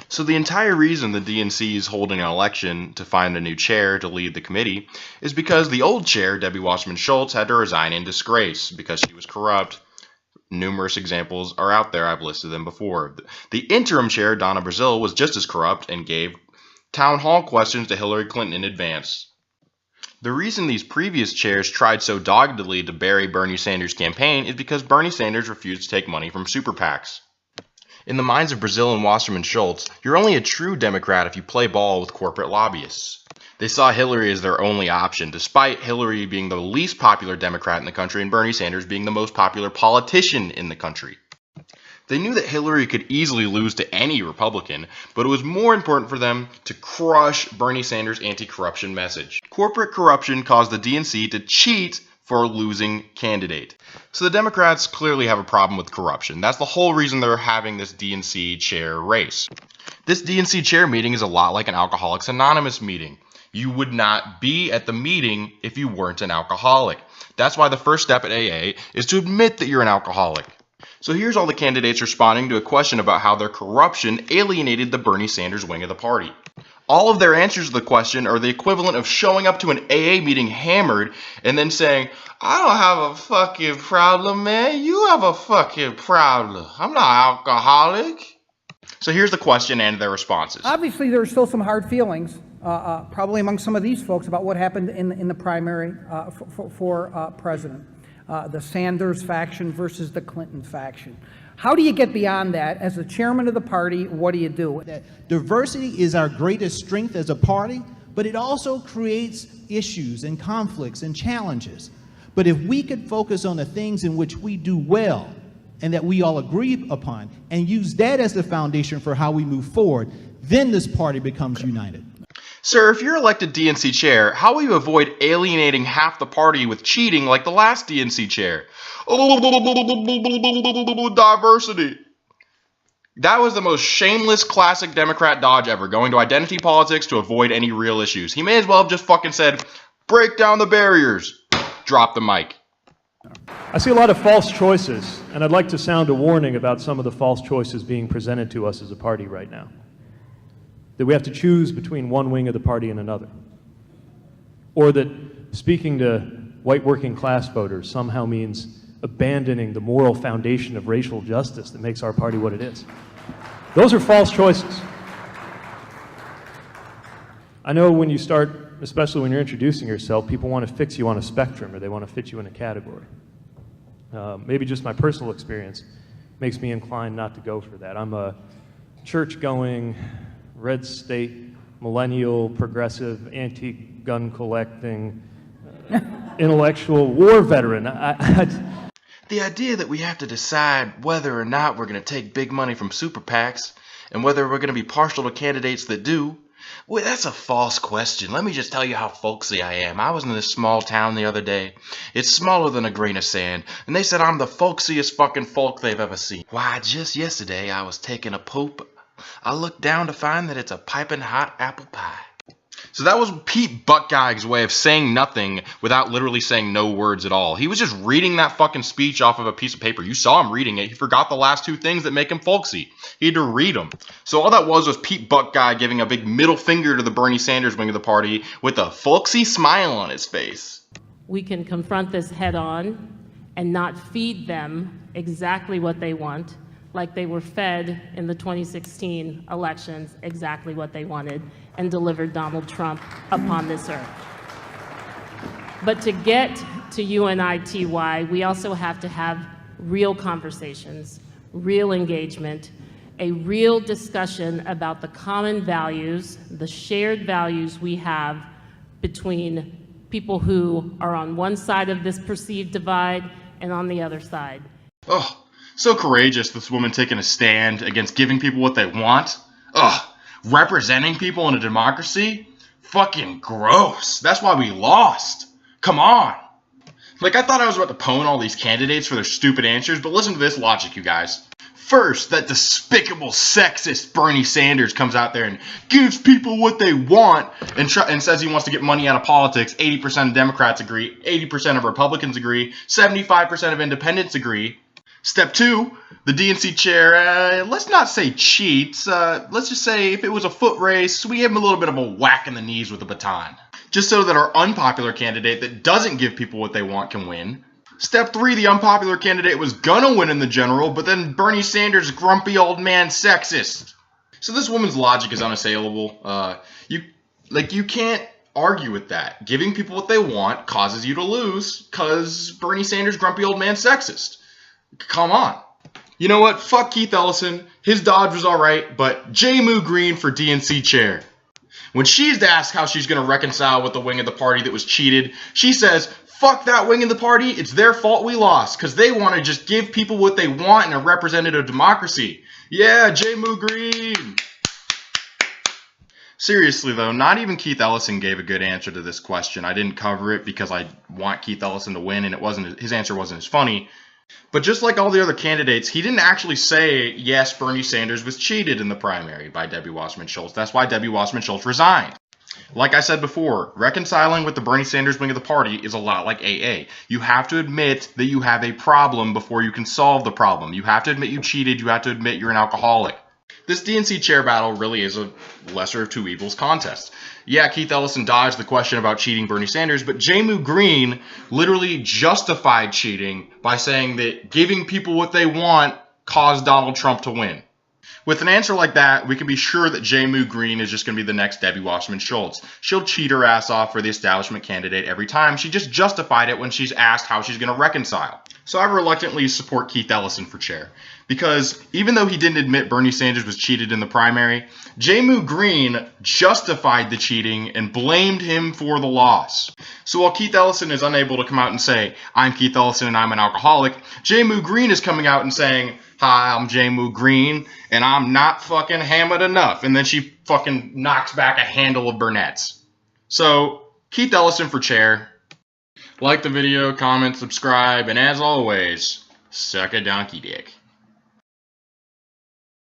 So the entire reason the DNC is holding an election to find a new chair to lead the committee is because the old chair, Debbie Wasserman Schultz, had to resign in disgrace because she was corrupt. Numerous examples are out there. I've listed them before. The interim chair, Donna Brazile, was just as corrupt and gave town hall questions to Hillary Clinton in advance. The reason these previous chairs tried so doggedly to bury Bernie Sanders' campaign is because Bernie Sanders refused to take money from super PACs. In the minds of Brazile and Wasserman Schultz, you're only a true Democrat if you play ball with corporate lobbyists. They saw Hillary as their only option, despite Hillary being the least popular Democrat in the country and Bernie Sanders being the most popular politician in the country. They knew that Hillary could easily lose to any Republican, but it was more important for them to crush Bernie Sanders' anti-corruption message. Corporate corruption caused the DNC to cheat for a losing candidate. So the Democrats clearly have a problem with corruption. That's the whole reason they're having this DNC chair race. This DNC chair meeting is a lot like an Alcoholics Anonymous meeting. You would not be at the meeting if you weren't an alcoholic. That's why the first step at AA is to admit that you're an alcoholic. So here's all the candidates responding to a question about how their corruption alienated the Bernie Sanders wing of the party. All of their answers to the question are the equivalent of showing up to an AA meeting hammered and then saying, I don't have a fucking problem, man. You have a fucking problem. I'm not alcoholic. So here's the question and their responses. Obviously, there are still some hard feelings, probably among some of these folks, about what happened in the primary for president. The Sanders faction versus the Clinton faction. How do you get beyond that? As the chairman of the party, what do you do? That diversity is our greatest strength as a party, but it also creates issues and conflicts and challenges. But if we could focus on the things in which we do well and that we all agree upon and use that as the foundation for how we move forward, then this party becomes united. Sir, if you're elected DNC chair, how will you avoid alienating half the party with cheating like the last DNC chair? Diversity. That was the most shameless classic Democrat dodge ever, going to identity politics to avoid any real issues. He may as well have just fucking said, break down the barriers. Drop the mic. I see a lot of false choices, and I'd like to sound a warning about some of the false choices being presented to us as a party right now. That we have to choose between one wing of the party and another. Or that speaking to white working class voters somehow means abandoning the moral foundation of racial justice that makes our party what it is. Those are false choices. I know when you start, especially when you're introducing yourself, people want to fix you on a spectrum or they want to fit you in a category. Maybe just my personal experience makes me inclined not to go for that. I'm a church-going, red state, millennial, progressive, anti-gun collecting, intellectual war veteran. The idea that we have to decide whether or not we're going to take big money from super PACs and whether we're going to be partial to candidates that do, well, that's a false question. Let me just tell you how folksy I am. I was in this small town the other day. It's smaller than a grain of sand, and they said I'm the folksiest fucking folk they've ever seen. Why, just yesterday I was taking a poop. I looked down to find that it's a piping hot apple pie. So that was Pete Buttigieg's way of saying nothing without literally saying no words at all. He was just reading that fucking speech off of a piece of paper. You saw him reading it. He forgot the last two things that make him folksy. He had to read them. So all that was Pete Buttigieg giving a big middle finger to the Bernie Sanders wing of the party with a folksy smile on his face. We can confront this head on and not feed them exactly what they want, like they were fed in the 2016 elections exactly what they wanted and delivered Donald Trump upon this earth. But to get to UNITY, we also have to have real conversations, real engagement, a real discussion about the common values, the shared values we have between people who are on one side of this perceived divide and on the other side. Oh, so courageous, this woman taking a stand against giving people what they want. Ugh, representing people in a democracy? Fucking gross. That's why we lost. Come on. Like, I thought I was about to pwn all these candidates for their stupid answers, but listen to this logic, you guys. First, that despicable sexist Bernie Sanders comes out there and gives people what they want and says he wants to get money out of politics. 80% of Democrats agree, 80% of Republicans agree, 75% of independents agree. Step 2, the DNC chair, let's not say cheats, let's just say if it was a foot race, we give him a little bit of a whack in the knees with a baton. Just so that our unpopular candidate that doesn't give people what they want can win. Step 3, the unpopular candidate was gonna win in the general, but then Bernie Sanders, grumpy old man sexist. So this woman's logic is unassailable. You can't argue with that. Giving people what they want causes you to lose because Bernie Sanders, grumpy old man sexist. Come on. You know what? Fuck Keith Ellison. His dodge was alright, but Jehmu Greene for DNC chair. When she's asked how she's going to reconcile with the wing of the party that was cheated, she says, fuck that wing of the party, it's their fault we lost, because they want to just give people what they want in a representative democracy. Yeah, Jehmu Greene! Seriously though, not even Keith Ellison gave a good answer to this question. I didn't cover it because I want Keith Ellison to win, and his answer wasn't as funny. But just like all the other candidates, he didn't actually say, yes, Bernie Sanders was cheated in the primary by Debbie Wasserman Schultz. That's why Debbie Wasserman Schultz resigned. Like I said before, reconciling with the Bernie Sanders wing of the party is a lot like AA. You have to admit that you have a problem before you can solve the problem. You have to admit you cheated. You have to admit you're an alcoholic. This DNC chair battle really is a lesser of two evils contest. Yeah, Keith Ellison dodged the question about cheating Bernie Sanders, but Jehmu Greene literally justified cheating by saying that giving people what they want caused Donald Trump to win. With an answer like that, we can be sure that Jehmu Greene is just going to be the next Debbie Wasserman Schultz. She'll cheat her ass off for the establishment candidate every time. She just justified it when she's asked how she's going to reconcile. So I reluctantly support Keith Ellison for chair. Because even though he didn't admit Bernie Sanders was cheated in the primary, Jehmu Greene justified the cheating and blamed him for the loss. So while Keith Ellison is unable to come out and say, I'm Keith Ellison and I'm an alcoholic, Jehmu Greene is coming out and saying, hi, I'm Jehmu Greene and I'm not fucking hammered enough. And then she fucking knocks back a handle of Burnett's. So Keith Ellison for chair. Like the video, comment, subscribe, and as always, suck a donkey dick.